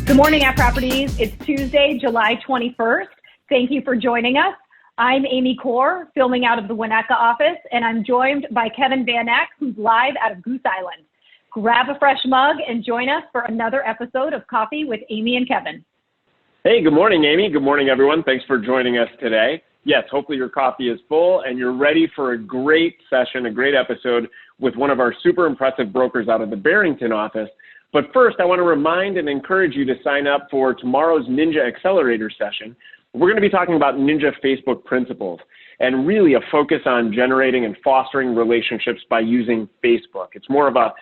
Good morning, App Properties. It's Tuesday, July 21st. Thank you for joining us. I'm Amy Corr, filming out of the Winnetka office, and I'm joined by Kevin Van Ack, who's live out of Goose Island. Grab a fresh mug and join us for another episode of Coffee with Amy and Kevin. Hey, good morning, Amy. Good morning, everyone. Thanks for joining us today. Yes, hopefully your coffee is full and you're ready for a great session, a great episode with one of our super impressive brokers out of the Barrington office. But first, I want to remind and encourage you to sign up for tomorrow's Ninja Accelerator session. We're going to be talking about Ninja Facebook principles and really a focus on generating and fostering relationships by using Facebook. It's more of a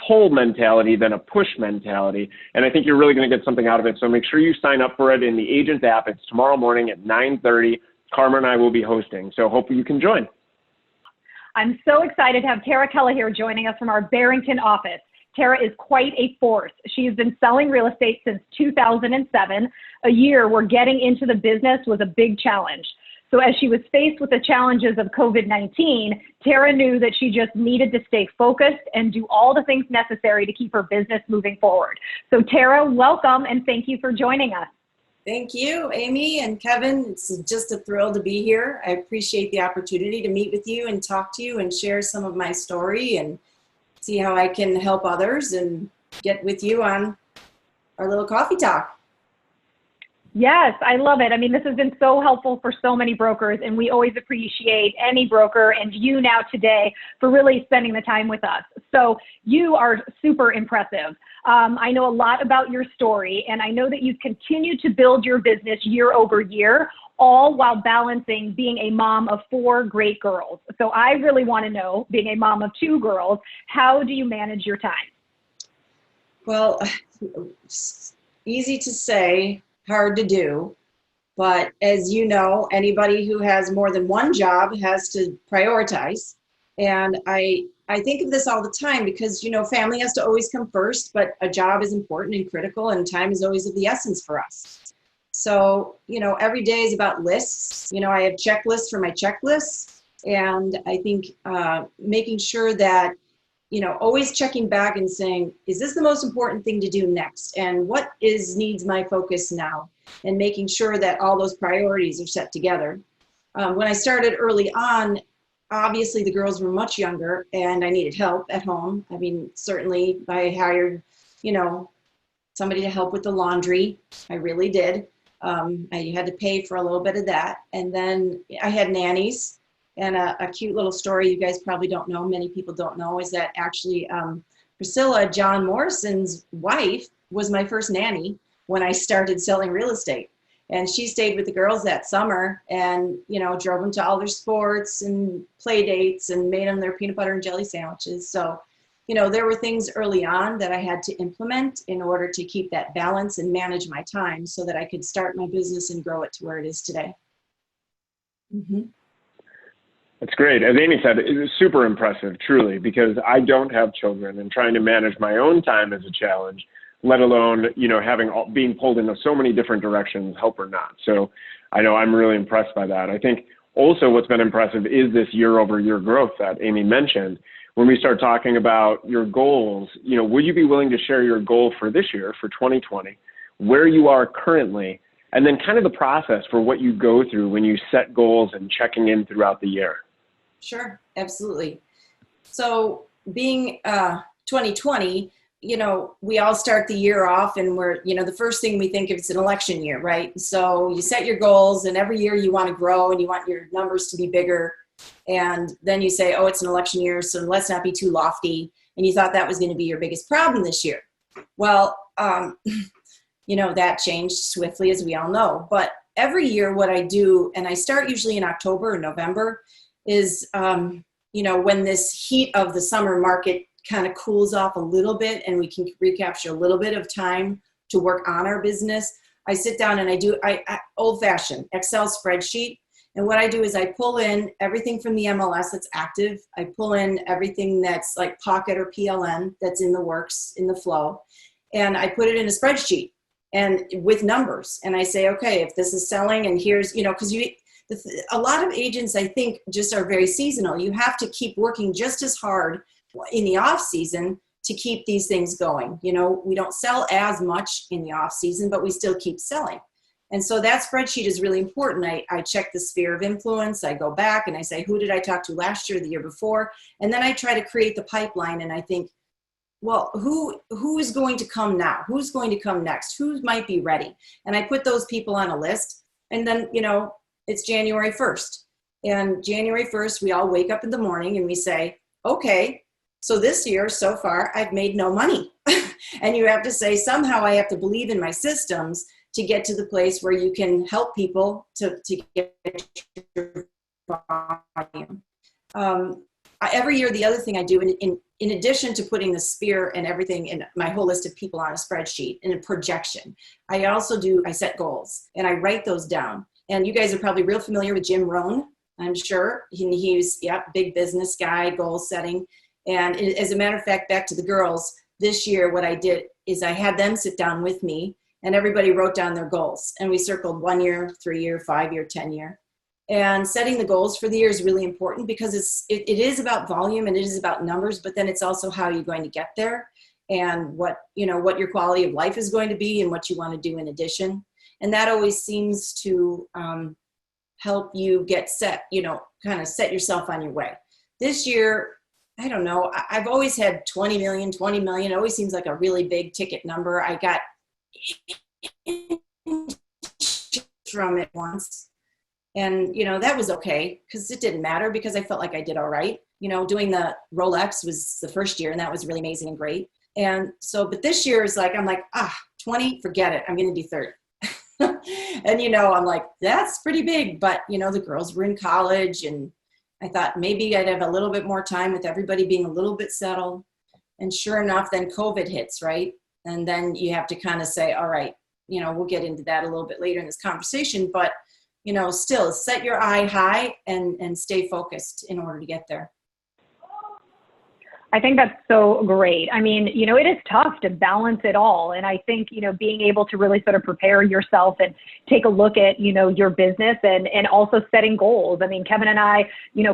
pull mentality than a push mentality, and I think you're really going to get something out of it. So make sure you sign up for it in the Agent app. It's tomorrow morning at 9:30. Karma and I will be hosting, so hope you can join. I'm so excited to have Tara Kelleher joining us from our Barrington office. Tara is quite a force. She's been selling real estate since 2007, a year where getting into the business was a big challenge. So as she was faced with the challenges of COVID-19, Tara knew that she just needed to stay focused and do all the things necessary to keep her business moving forward. So Tara, welcome and thank you for joining us. Thank you, Amy and Kevin. It's just a thrill to be here. I appreciate the opportunity to meet with you and talk to you and share some of my story and see how I can help others and get with you on our little coffee talk. Yes, I love it. I mean, this has been so helpful for so many brokers, and we always appreciate any broker and you now today for really spending the time with us. So you are super impressive. I know a lot about your story, and I know that you've continued to build your business year over year, all while balancing being a mom of 4 great girls. So I really want to know, being a mom of 2 girls, how do you manage your time? Well, easy to say, hard to do. But as you know, anybody who has more than one job has to prioritize. And I think of this all the time because, you know, family has to always come first, but a job is important and critical, and time is always of the essence for us. So, you know, every day is about lists. You know, I have checklists for my checklists, and I think making sure that, you know, always checking back and saying, is this the most important thing to do next? And what needs my focus now? And making sure that all those priorities are set together. When I started early on, obviously the girls were much younger and I needed help at home. I mean, certainly I hired, you know, somebody to help with the laundry. I really did. I had to pay for a little bit of that. And then I had nannies. And a cute little story you guys probably don't know, many people don't know, is that actually Priscilla, John Morrison's wife, was my first nanny when I started selling real estate. And she stayed with the girls that summer and, you know, drove them to all their sports and play dates and made them their peanut butter and jelly sandwiches. So, you know, there were things early on that I had to implement in order to keep that balance and manage my time so that I could start my business and grow it to where it is today. Mm-hmm. That's great. As Amy said, it was super impressive, truly, because I don't have children, and trying to manage my own time is a challenge, let alone, you know, being pulled into so many different directions, help or not. So I know I'm really impressed by that. I think also what's been impressive is this year-over-year growth that Amy mentioned. When we start talking about your goals, you know, would you be willing to share your goal for this year, for 2020, where you are currently, and then kind of the process for what you go through when you set goals and checking in throughout the year? Sure, absolutely. So being 2020, you know, we all start the year off and we're, you know, the first thing we think of is an election year, right? So you set your goals and every year you want to grow and you want your numbers to be bigger. And then you say, oh, it's an election year, so let's not be too lofty. And you thought that was going to be your biggest problem this year. Well, you know, that changed swiftly, as we all know. But every year what I do, and I start usually in October or November, is, you know, when this heat of the summer market kind of cools off a little bit and we can recapture a little bit of time to work on our business, I sit down and I do old-fashioned Excel spreadsheet. And what I do is I pull in everything from the MLS that's active. I pull in everything that's like Pocket or PLN that's in the works, in the flow. And I put it in a spreadsheet and with numbers. And I say, okay, if this is selling and here's, you know, because a lot of agents, I think, just are very seasonal. You have to keep working just as hard in the off season to keep these things going. You know, we don't sell as much in the off season, but we still keep selling. And so that spreadsheet is really important. I check the sphere of influence. I go back and I say, who did I talk to last year, the year before? And then I try to create the pipeline, and I think, well, who is going to come now? Who's going to come next? Who might be ready? And I put those people on a list. And then, you know, it's January 1st. And January 1st, we all wake up in the morning and we say, okay, so this year so far, I've made no money. And you have to say, somehow I have to believe in my systems to get to the place where you can help people to get your volume. Every year, the other thing I do, in addition to putting the sphere and everything in my whole list of people on a spreadsheet and a projection, I set goals and I write those down. And you guys are probably real familiar with Jim Rohn, I'm sure. He's, big business guy, goal setting. And as a matter of fact, back to the girls, this year, what I did is I had them sit down with me, and everybody wrote down their goals. And we circled 1 year, 3 year, 5 year, 10 year. And setting the goals for the year is really important because it is about volume and it is about numbers, but then it's also how you're going to get there and what your quality of life is going to be and what you want to do in addition. And that always seems to help you get set, kind of set yourself on your way. This year, I don't know, I've always had 20 million. It always seems like a really big ticket number. I got from it once. And, that was okay because it didn't matter because I felt like I did all right. Doing the Rolex was the first year and that was really amazing and great. And so, but this year is like, I'm like, 20, forget it. I'm going to do 30. And, I'm like, that's pretty big. But, the girls were in college and I thought maybe I'd have a little bit more time with everybody being a little bit settled. And sure enough, then COVID hits, right? And then you have to kind of say, all right, we'll get into that a little bit later in this conversation, but, still set your eye high and stay focused in order to get there. I think that's so great. I mean, it is tough to balance it all. And I think, being able to really sort of prepare yourself and take a look at, your business and also setting goals. I mean, Kevin and I,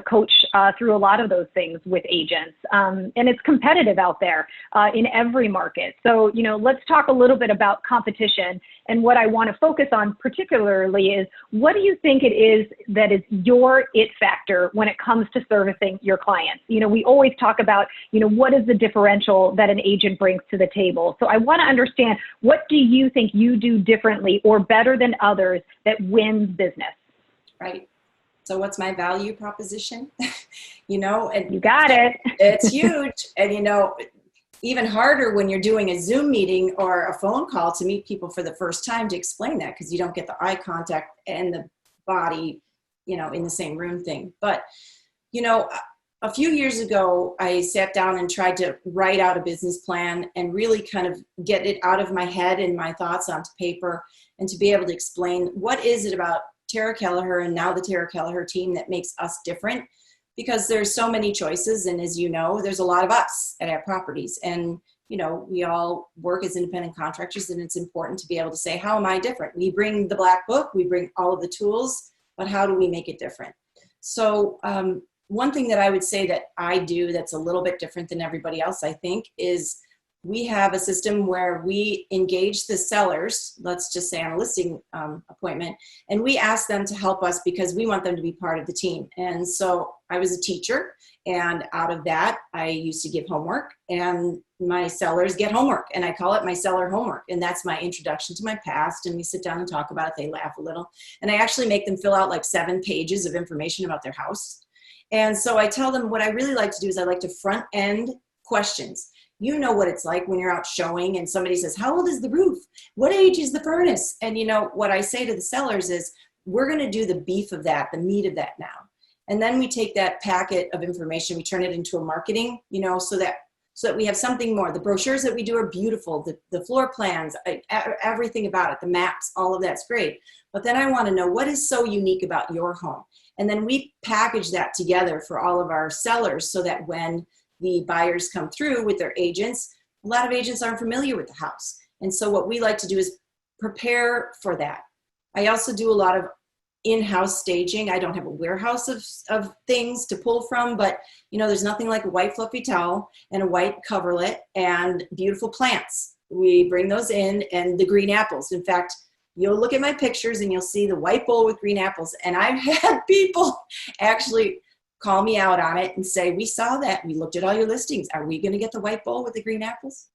coach through a lot of those things with agents. And it's competitive out there in every market. So, let's talk a little bit about competition. And what I want to focus on particularly is, what do you think it is that is your it factor when it comes to servicing your clients? We always talk about, what is the differential that an agent brings to the table? So I want to understand, what do you think you do differently or better than others that wins business? Right. So what's my value proposition? And you got it. It's huge. And, even harder when you're doing a Zoom meeting or a phone call to meet people for the first time to explain that, because you don't get the eye contact and the body, in the same room thing. But, a few years ago, I sat down and tried to write out a business plan and really kind of get it out of my head and my thoughts onto paper, and to be able to explain what is it about Tara Kelleher and now the Tara Kelleher team that makes us different. Because there's so many choices, and as you know, there's a lot of us at our properties, and we all work as independent contractors, and it's important to be able to say, how am I different? We bring the black book, we bring all of the tools, but how do we make it different? So one thing that I would say that I do that's a little bit different than everybody else, I think, is we have a system where we engage the sellers, let's just say on a listing appointment, and we ask them to help us because we want them to be part of the team. And so I was a teacher, and out of that, I used to give homework, and my sellers get homework, and I call it my seller homework. And that's my introduction to my past, and we sit down and talk about it. They laugh a little, and I actually make them fill out like 7 pages of information about their house. And so I tell them what I really like to do is I like to front end questions. You know what it's like when you're out showing and somebody says, how old is the roof? What age is the furnace? And what I say to the sellers is, we're going to do the beef of that, the meat of that now. And then we take that packet of information, we turn it into a marketing, so that we have something more. The brochures that we do are beautiful. The floor plans, everything about it, the maps, all of that's great. But then I want to know, what is so unique about your home? And then we package that together for all of our sellers so that when the buyers come through with their agents, a lot of agents aren't familiar with the house. And so what we like to do is prepare for that. I also do a lot of in-house staging. I don't have a warehouse of things to pull from, but there's nothing like a white fluffy towel and a white coverlet and beautiful plants. We bring those in, and the green apples. In fact, you'll look at my pictures and you'll see the white bowl with green apples. And I've had people actually call me out on it and say, we saw that. We looked at all your listings. Are we going to get the white bowl with the green apples?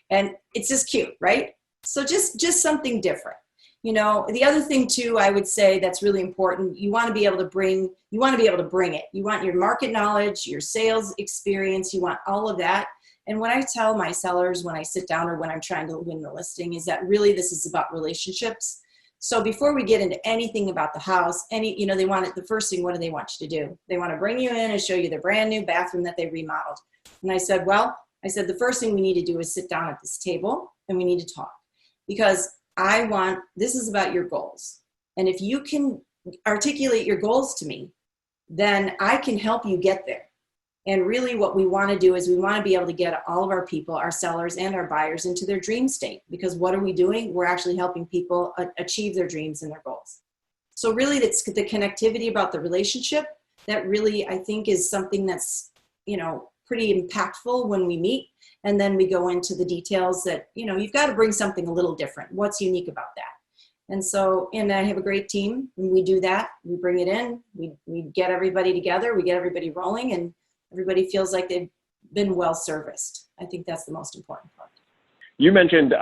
And it's just cute, right? So just something different. The other thing too, I would say that's really important, you want to be able to bring it. You want your market knowledge, your sales experience, you want all of that. And what I tell my sellers when I sit down or when I'm trying to win the listing is that really this is about relationships. So before we get into anything about the house, they want it, the first thing, what do they want you to do? They want to bring you in and show you their brand new bathroom that they remodeled. And I said, the first thing we need to do is sit down at this table and we need to talk, because this is about your goals. And if you can articulate your goals to me, then I can help you get there. And really what we want to do is we want to be able to get all of our people, our sellers and our buyers, into their dream state, because what are we doing? We're actually helping people achieve their dreams and their goals. So really it's the connectivity about the relationship that really I think is something that's, pretty impactful when we meet. And then we go into the details that, you've got to bring something a little different. What's unique about that? And I have a great team, and we do that. We bring it in, we get everybody together, we get everybody rolling, and everybody feels like they've been well serviced. I think that's the most important part. You mentioned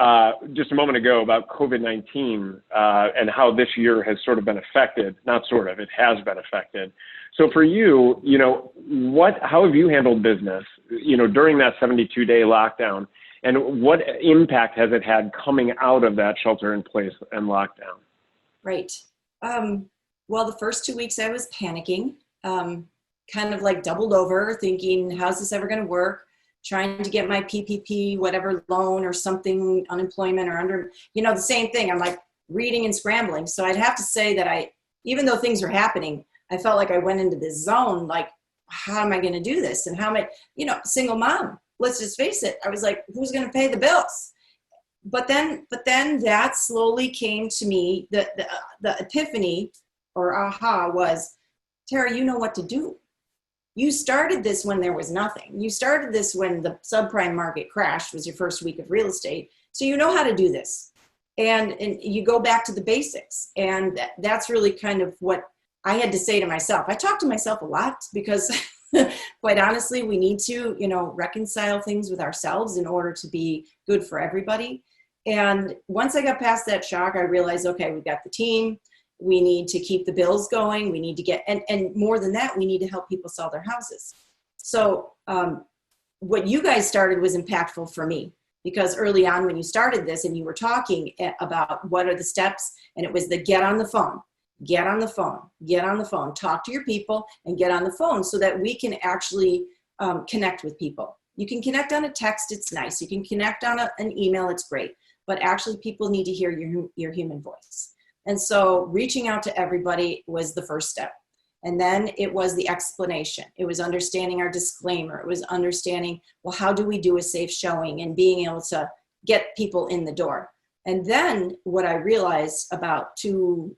just a moment ago about COVID-19 and how this year has sort of been affected. Not sort of, it has been affected. So for you, how have you handled business, during that 72-day lockdown, and what impact has it had coming out of that shelter in place and lockdown? Right. Well, the first 2 weeks I was panicking, kind of like doubled over, thinking, how's this ever going to work? Trying to get my PPP, whatever loan or something, unemployment or under, the same thing. I'm like reading and scrambling. So I'd have to say that even though things were happening, I felt like I went into this zone, like, how am I going to do this? And how am I, single mom, let's just face it. I was like, who's going to pay the bills? But then that slowly came to me. The epiphany or aha was, Tara, you know what to do. You started this when there was nothing. You started this when the subprime market crashed, was your first week of real estate. So you know how to do this. And you go back to the basics. And that's really kind of what I had to say to myself. I talk to myself a lot because quite honestly, we need to, reconcile things with ourselves in order to be good for everybody. And once I got past that shock, I realized, okay, we've got the team. We need to keep the bills going. We need to get, and more than that, we need to help people sell their houses. So what you guys started was impactful for me, because early on when you started this and you were talking about what are the steps, and it was the get on the phone, talk to your people and get on the phone so that we can actually connect with people. You can connect on a text, it's nice. You can connect on an email, it's great. But actually people need to hear your human voice. And so reaching out to everybody was the first step. And then it was the explanation. It was understanding our disclaimer. It was understanding, well, how do we do a safe showing and being able to get people in the door. And then what I realized about 2-3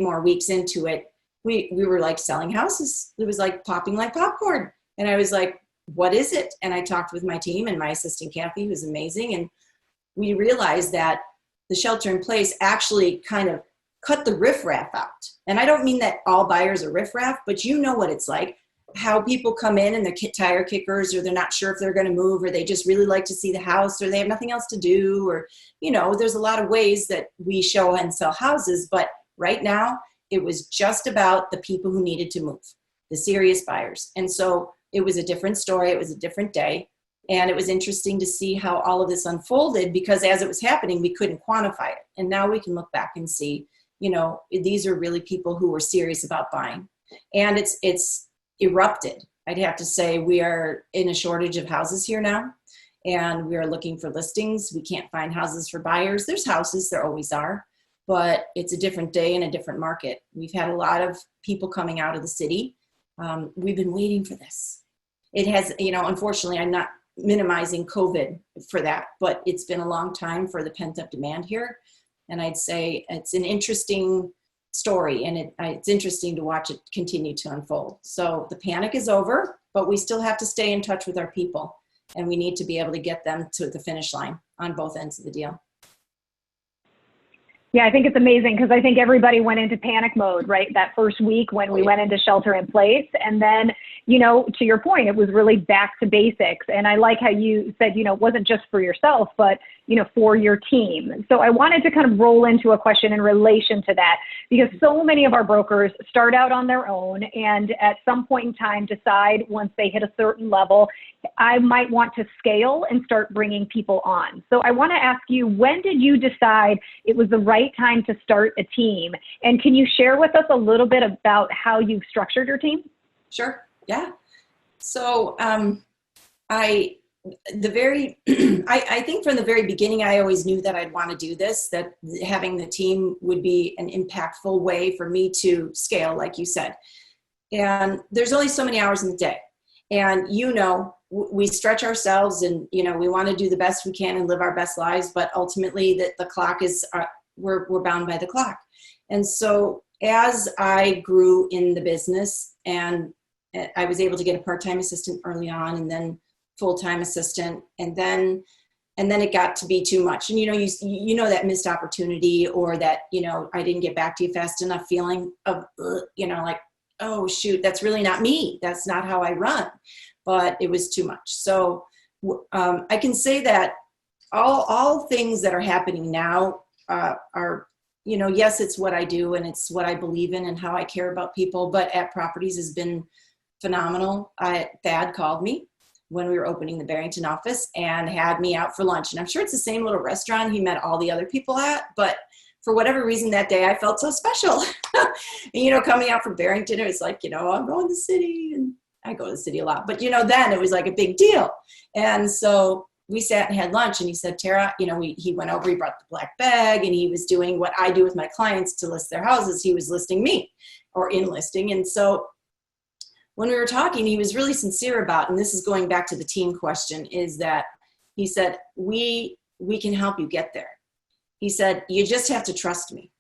more weeks into it, we were like selling houses. It was like popping like popcorn. And I was like, what is it? And I talked with my team and my assistant, Kathy, who's amazing. And we realized that the shelter in place actually kind of cut the riffraff out. And I don't mean that all buyers are riffraff, but you know what it's like, how people come in and they're tire kickers, or they're not sure if they're going to move, or they just really like to see the house, or they have nothing else to do, or, there's a lot of ways that we show and sell houses. But right now it was just about the people who needed to move, the serious buyers. And so it was a different story. It was a different day. And it was interesting to see how all of this unfolded, because as it was happening, we couldn't quantify it. And now we can look back and see, these are really people who were serious about buying. And it's erupted. I'd have to say we are in a shortage of houses here now, and we are looking for listings. We can't find houses for buyers. There's houses, there always are, but it's a different day and a different market. We've had a lot of people coming out of the city. We've been waiting for this. It has, unfortunately, I'm not minimizing COVID for that, but it's been a long time for the pent up demand here. And I'd say it's an interesting story, and it's interesting to watch it continue to unfold. So the panic is over, but we still have to stay in touch with our people, and we need to be able to get them to the finish line on both ends of the deal. Yeah, I think it's amazing because I think everybody went into panic mode, right? That first week when we went into shelter in place. And then, you know, to your point, it was really back to basics. And I like how you said, you know, it wasn't just for yourself, but, you know, for your team. So I wanted to kind of roll into a question in relation to that, because so many of our brokers start out on their own and at some point in time decide once they hit a certain level, I might want to scale and start bringing people on. So I want to ask you, when did you decide it was the right time to start a team? And can you share with us a little bit about how you've structured your team? Sure. Yeah. So I think from the very beginning, I always knew that I'd want to do this, that having the team would be an impactful way for me to scale, like you said. And there's only so many hours in the day. And, you know, we stretch ourselves and, you know, we want to do the best we can and live our best lives. But ultimately, the clock is, we're bound by the clock. And so as I grew in the business, and I was able to get a part-time assistant early on, and then full-time assistant, and then it got to be too much. And, you know that missed opportunity, or that, you know, I didn't get back to you fast enough feeling of, you know, like, oh shoot, that's really not me. That's not how I run. But it was too much. So I can say that all things that are happening now are, you know, yes, it's what I do and it's what I believe in and how I care about people. But At Properties has been phenomenal. Thad called me when we were opening the Barrington office and had me out for lunch. And I'm sure it's the same little restaurant he met all the other people at, but for whatever reason that day, I felt so special. And, you know, coming out from Barrington, it was like, you know, I'm going to the city, and I go to the city a lot, but, you know, then it was like a big deal. And so we sat and had lunch, and he said, Tara, you know, he went over, he brought the black bag, and he was doing what I do with my clients to list their houses. He was listing me, or enlisting. And so when we were talking, he was really sincere about, and this is going back to the team question, is that he said, we can help you get there. He said, you just have to trust me.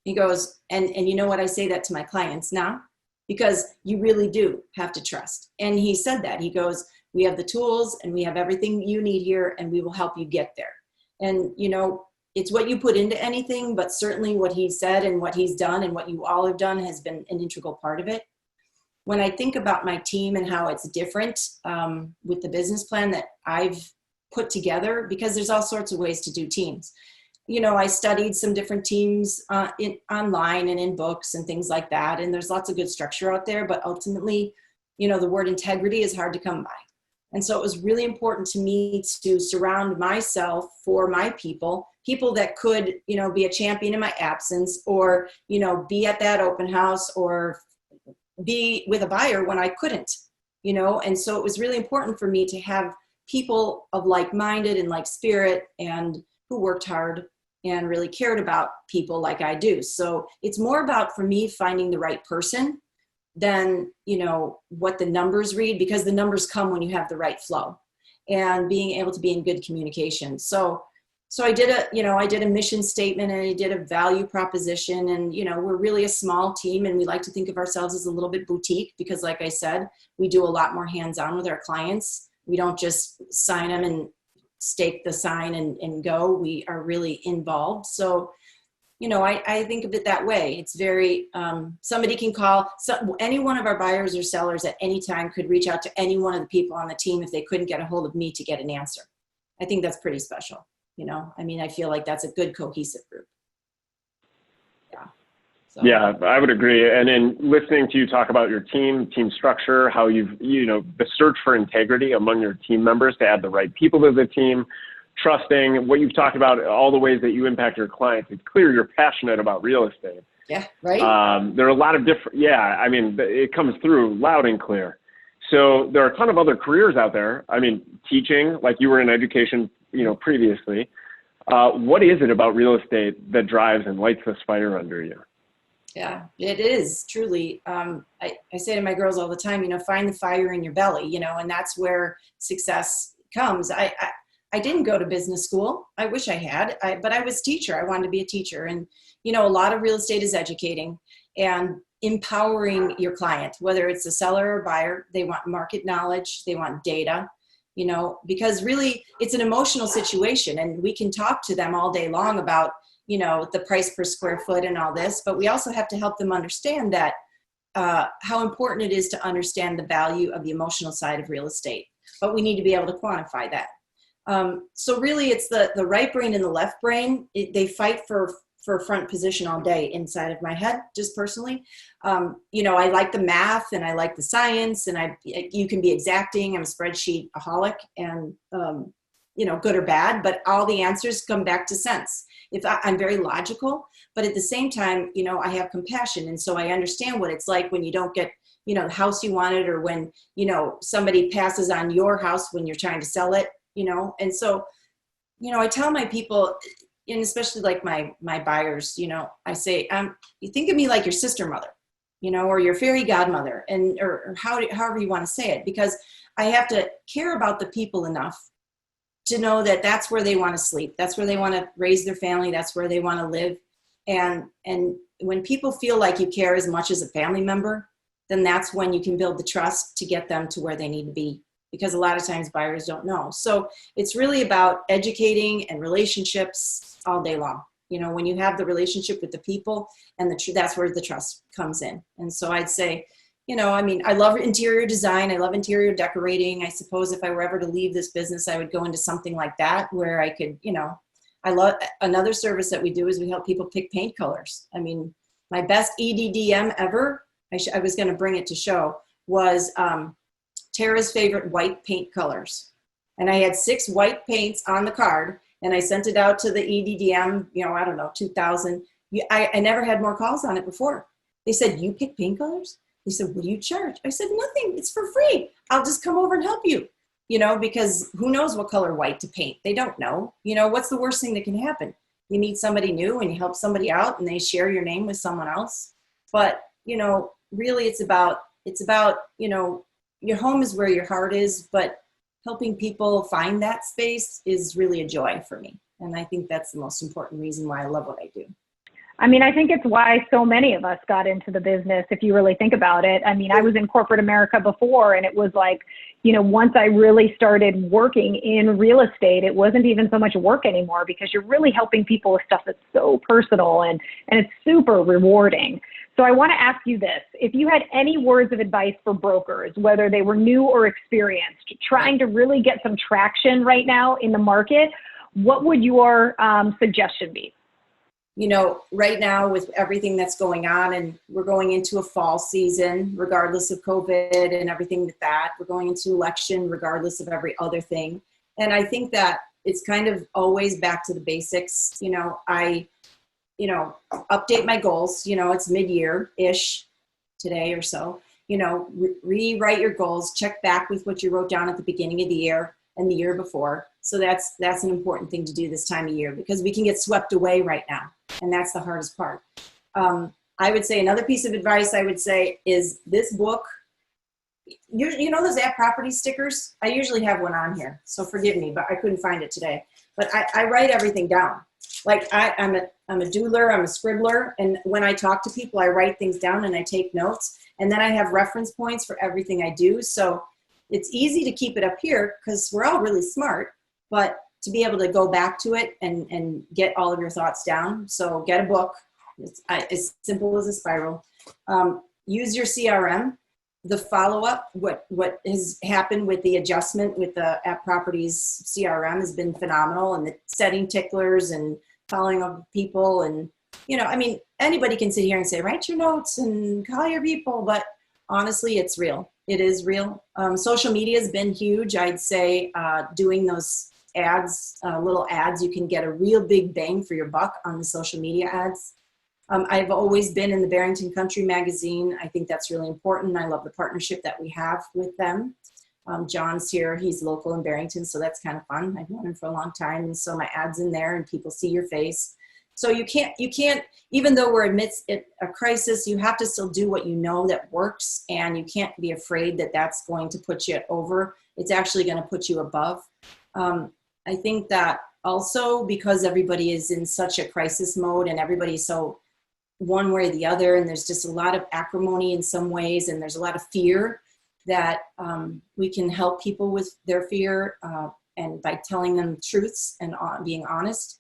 He goes, and you know what, I say that to my clients now, because you really do have to trust. And he said that. He goes, we have the tools and we have everything you need here, and we will help you get there. And, you know, it's what you put into anything, but certainly what he said and what he's done and what you all have done has been an integral part of it. When I think about my team and how it's different with the business plan that I've put together, because there's all sorts of ways to do teams. You know, I studied some different teams online and in books and things like that. And there's lots of good structure out there, but ultimately, you know, the word integrity is hard to come by. And so it was really important to me to surround myself for my people that could, you know, be a champion in my absence, or, you know, be at that open house, or be with a buyer when I couldn't, you know. And so it was really important for me to have people of like-minded and like spirit, and who worked hard and really cared about people like I do. So it's more about, for me, finding the right person than, you know, what the numbers read, because the numbers come when you have the right flow and being able to be in good communication. So I did a mission statement, and I did a value proposition, and, you know, we're really a small team, and we like to think of ourselves as a little bit boutique, because like I said, we do a lot more hands-on with our clients. We don't just sign them and stake the sign and go. We are really involved. So, you know, I think of it that way. It's very, somebody can call, any one of our buyers or sellers at any time could reach out to any one of the people on the team if they couldn't get a hold of me to get an answer. I think that's pretty special. You know, I mean, I feel like that's a good cohesive group. Yeah. So. Yeah, I would agree. And in listening to you talk about your team structure, how you know, the search for integrity among your team members to add the right people to the team, trusting what you've talked about, all the ways that you impact your clients. It's clear you're passionate about real estate. Yeah, right. There are a lot of different, I mean, it comes through loud and clear. So there are a ton of other careers out there. I mean, teaching, like you were in education, you know, previously. What is it about real estate that drives and lights the fire under you? Yeah, it is truly. I say to my girls all the time, you know, find the fire in your belly, you know, and that's where success comes. I didn't go to business school. I wish I had, but I was a teacher. I wanted to be a teacher. And, you know, a lot of real estate is educating and empowering your client, whether it's a seller or buyer. They want market knowledge. They want data, you know, because really it's an emotional situation, and we can talk to them all day long about, you know, the price per square foot and all this, but we also have to help them understand that how important it is to understand the value of the emotional side of real estate, but we need to be able to quantify that. So really it's the right brain and the left brain. They fight for front position all day inside of my head, just personally. You know, I like the math and I like the science, and you can be exacting. I'm a spreadsheet-aholic, and, you know, good or bad, but all the answers come back to sense. I'm very logical, but at the same time, you know, I have compassion. And so I understand what it's like when you don't get, you know, the house you wanted, or when, you know, somebody passes on your house when you're trying to sell it, you know. And so, you know, I tell my people, and especially like my buyers, you know, I say, you think of me like your sister mother, you know, or your fairy godmother, and or however you want to say it, because I have to care about the people enough to know that that's where they want to sleep, that's where they want to raise their family, that's where they want to live. And when people feel like you care as much as a family member, then that's when you can build the trust to get them to where they need to be, because a lot of times buyers don't know. So it's really about educating and relationships all day long. You know, when you have the relationship with the people, and that's where the trust comes in. And so I'd say, you know, I mean, I love interior design. I love interior decorating. I suppose if I were ever to leave this business, I would go into something like that, where I could, you know, I love another service that we do is we help people pick paint colors. I mean, my best EDDM ever, I was going to bring it to show, was Tara's favorite white paint colors. And I had 6 white paints on the card, and I sent it out to the EDDM, you know, I don't know, 2000. I never had more calls on it before. They said, "You pick paint colors?" They said, "What do you charge?" I said, "Nothing, it's for free. I'll just come over and help you." You know, because who knows what color white to paint? They don't know. You know, what's the worst thing that can happen? You meet somebody new and you help somebody out and they share your name with someone else. But, you know, really it's about, you know, your home is where your heart is, but helping people find that space is really a joy for me. And I think that's the most important reason why I love what I do. I mean, I think it's why so many of us got into the business, if you really think about it. I mean, I was in corporate America before, and it was like, you know, once I really started working in real estate, it wasn't even so much work anymore, because you're really helping people with stuff that's so personal, and it's super rewarding. So I want to ask you this. If you had any words of advice for brokers, whether they were new or experienced, trying to really get some traction right now in the market, what would your suggestion be? You know, right now with everything that's going on, and we're going into a fall season, regardless of COVID and everything with that, we're going into election, regardless of every other thing. And I think that it's kind of always back to the basics. You know, I update my goals, you know, it's mid-year-ish today or so, you know, rewrite your goals, check back with what you wrote down at the beginning of the year and the year before. So that's an important thing to do this time of year, because we can get swept away right now. And that's the hardest part. I would say another piece of advice I would say is this book. You know those app property stickers? I usually have one on here, so forgive me, but I couldn't find it today. But I write everything down. Like I'm a doodler, I'm a scribbler, and when I talk to people, I write things down and I take notes, and then I have reference points for everything I do. So it's easy to keep it up here because we're all really smart, but to be able to go back to it and get all of your thoughts down. So get a book. It's as simple as a spiral. Use your CRM. The follow-up, what has happened with the adjustment with the App Properties CRM has been phenomenal, and the setting ticklers and following up with people. And, you know, I mean, anybody can sit here and say, write your notes and call your people, but honestly, it's real. It is real. Social media has been huge. I'd say doing those ads, little ads, you can get a real big bang for your buck on the social media ads. I've always been in the Barrington Country magazine. I think that's really important. I love the partnership that we have with them. John's here, he's local in Barrington, so that's kind of fun. I've known him for a long time, and so my ad's in there and people see your face. So you can't, even though we're amidst a crisis, you have to still do what you know that works, and you can't be afraid that that's going to put you over. It's actually going to put you above. I think that also because everybody is in such a crisis mode and everybody's so one way or the other, and there's just a lot of acrimony in some ways, and there's a lot of fear, that we can help people with their fear and by telling them truths and being honest.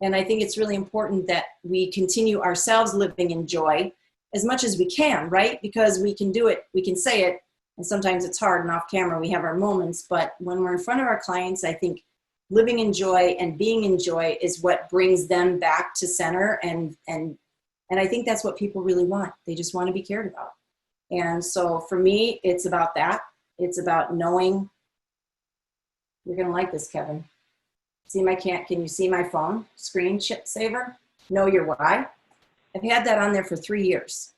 And I think it's really important that we continue ourselves living in joy as much as we can, right? Because we can do it, we can say it, and sometimes it's hard and off camera, we have our moments, but when we're in front of our clients, I think living in joy and being in joy is what brings them back to center, and I think that's what people really want. They just want to be cared about. And so for me, it's about that. It's about knowing. You're going to like this, Kevin. Can you see my phone screen saver? Know your why. I've had that on there for 3 years.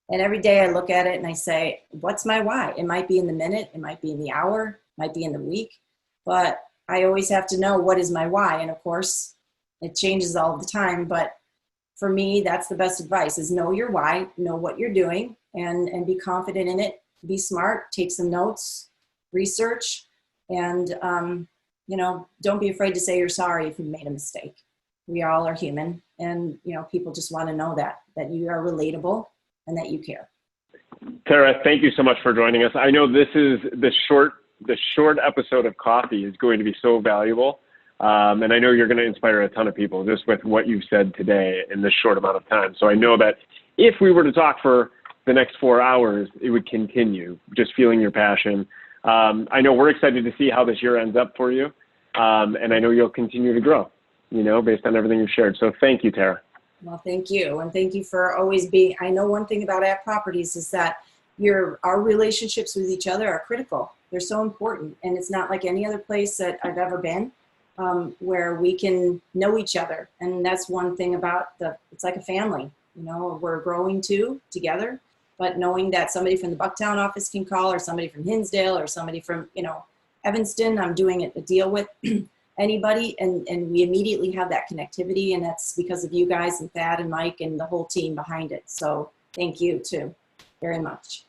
And every day I look at it and I say, what's my why? It might be in the minute, it might be in the hour, it might be in the week, but I always have to know what is my why. And of course, it changes all the time, but for me, that's the best advice, is know your why, know what you're doing, and be confident in it, be smart, take some notes, research, and don't be afraid to say you're sorry if you made a mistake. We all are human, and people just want to know that you are relatable and that you care. Tara, thank you so much for joining us. I know this is the short episode of coffee is going to be so valuable. And I know you're going to inspire a ton of people just with what you've said today in this short amount of time. So I know that if we were to talk for the next 4 hours, it would continue, just feeling your passion. I know we're excited to see how this year ends up for you. And I know you'll continue to grow, based on everything you've shared. So thank you, Tara. Well, thank you. And thank you for always being, I know one thing about At Properties is that our relationships with each other are critical. They're so important. And it's not like any other place that I've ever been. Where we can know each other. And that's one thing about it's like a family, we're growing together, but knowing that somebody from the Bucktown office can call, or somebody from Hinsdale, or somebody from, Evanston, I'm doing a deal with anybody, and we immediately have that connectivity, and that's because of you guys and Thad and Mike and the whole team behind it. So thank you too, very much.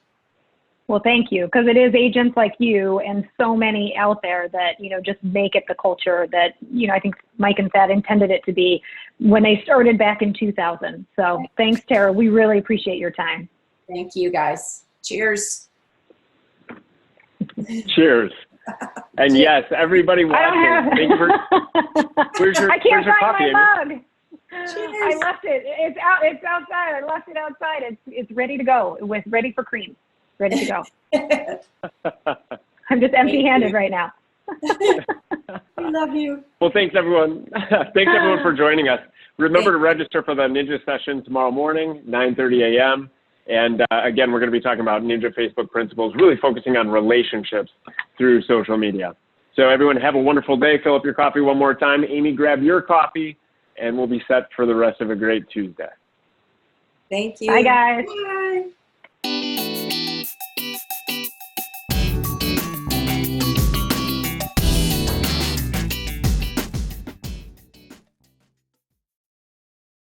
Well, thank you, because it is agents like you and so many out there that, just make it the culture that, I think Mike and Thad intended it to be when they started back in 2000. So thanks, Tara. We really appreciate your time. Thank you, guys. Cheers. Cheers. And yes, everybody watching, thank you for, I can't find coffee, my mug. Cheers. I left it. It's outside. I left it outside. It's ready to go. Ready for cream. Ready to go. I'm just empty-handed right now. I love you. Well, thanks everyone. Thanks everyone for joining us. Remember to register for the Ninja session tomorrow morning, 9:30 a.m. And again, we're going to be talking about Ninja Facebook principles, really focusing on relationships through social media. So everyone have a wonderful day. Fill up your coffee one more time. Amy, grab your coffee, and we'll be set for the rest of a great Tuesday. Thank you. Bye, guys. Bye.